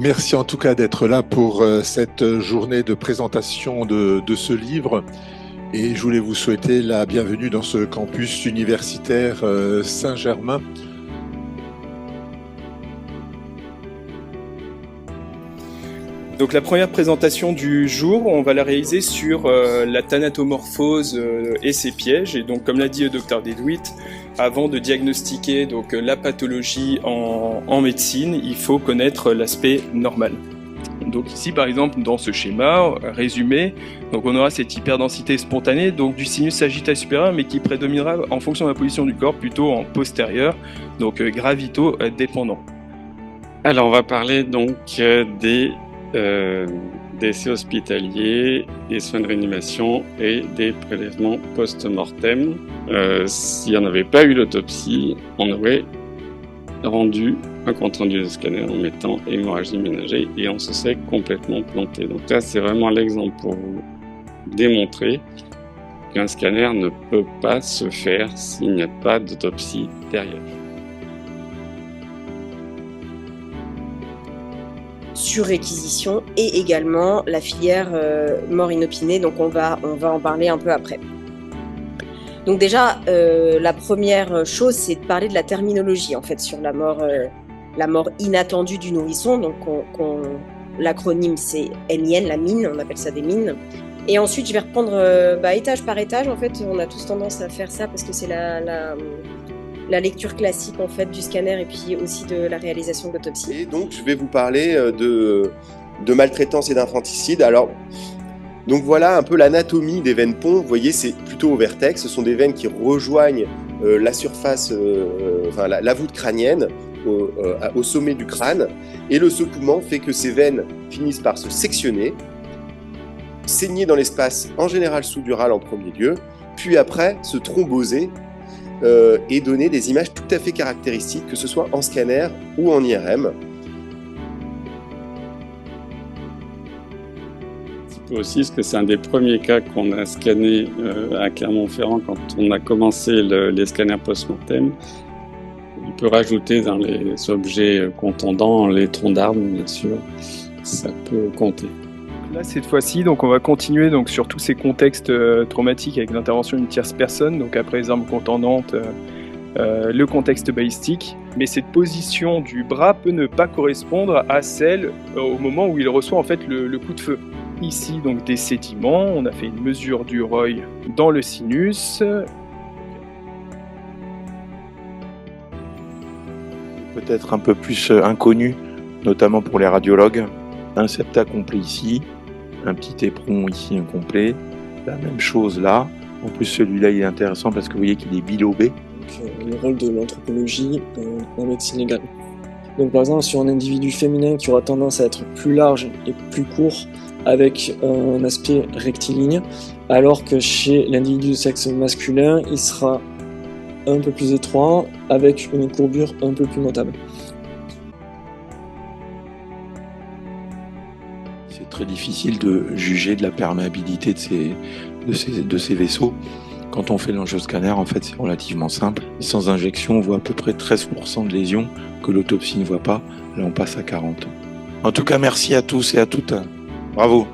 Merci en tout cas d'être là pour cette journée de présentation de ce livre. Et je voulais vous souhaiter la bienvenue dans ce campus universitaire Saint-Germain. Donc la première présentation du jour, on va la réaliser sur la thanatomorphose et ses pièges. Et donc comme l'a dit le Dr Dewitt, avant de diagnostiquer donc la pathologie en médecine, il faut connaître l'aspect normal. Donc ici par exemple dans ce schéma résumé, donc on aura cette hyperdensité spontanée donc du sinus sagital supérieur, mais qui prédominera en fonction de la position du corps plutôt en postérieur, donc gravito-dépendant. Alors on va parler donc des décès hospitaliers, des soins de réanimation et des prélèvements post-mortem. S'il n'y en avait pas eu l'autopsie, on aurait rendu un compte-rendu de scanner en mettant hémorragie ménagée et on se serait complètement planté. Donc là, c'est vraiment l'exemple pour vous démontrer qu'un scanner ne peut pas se faire s'il n'y a pas d'autopsie derrière. Sur réquisition et également la filière mort inopinée, donc on va en parler un peu après. Donc déjà, la première chose, c'est de parler de la terminologie en fait sur la mort inattendue du nourrisson. Donc l'acronyme c'est MIN, la mine, on appelle ça des mines. Et ensuite, je vais reprendre étage par étage. En fait, on a tous tendance à faire ça parce que c'est la lecture classique en fait du scanner et puis aussi de la réalisation de l'autopsie. Et donc je vais vous parler de maltraitance et d'infanticide. Alors donc voilà un peu l'anatomie des veines pont. Vous voyez, c'est plutôt au vertex. Ce sont des veines qui rejoignent la surface, la voûte crânienne au sommet du crâne. Et le secouement fait que ces veines finissent par se sectionner, saigner dans l'espace en général sous-dural en premier lieu, puis après se thromboser et donner des images tout à fait caractéristiques, que ce soit en scanner ou en IRM. Aussi, parce que c'est un des premiers cas qu'on a scanné à Clermont-Ferrand quand on a commencé les scanners post-mortem. On peut rajouter dans les objets contondants les troncs d'arbres, bien sûr, ça peut compter. Là, cette fois-ci, donc on va continuer donc sur tous ces contextes traumatiques avec l'intervention d'une tierce personne, donc après les armes contendantes, le contexte balistique. Mais cette position du bras peut ne pas correspondre à celle au moment où il reçoit en fait le coup de feu. Ici, donc des sédiments, on a fait une mesure du ROI dans le sinus. Peut-être un peu plus inconnu, notamment pour les radiologues. Un septa complet ici, un petit éperon ici incomplet, la même chose là. En plus celui-là il est intéressant parce que vous voyez qu'il est bilobé. Donc, le rôle de l'anthropologie en médecine légale. Donc par exemple sur un individu féminin qui aura tendance à être plus large et plus court avec un aspect rectiligne, alors que chez l'individu de sexe masculin il sera un peu plus étroit avec une courbure un peu plus notable. C'est très difficile de juger de la perméabilité de ces vaisseaux. Quand on fait l'angioscanner, en fait, c'est relativement simple. Sans injection, on voit à peu près 13% de lésions que l'autopsie ne voit pas. Là, on passe à 40%. En tout cas, merci à tous et à toutes. Bravo.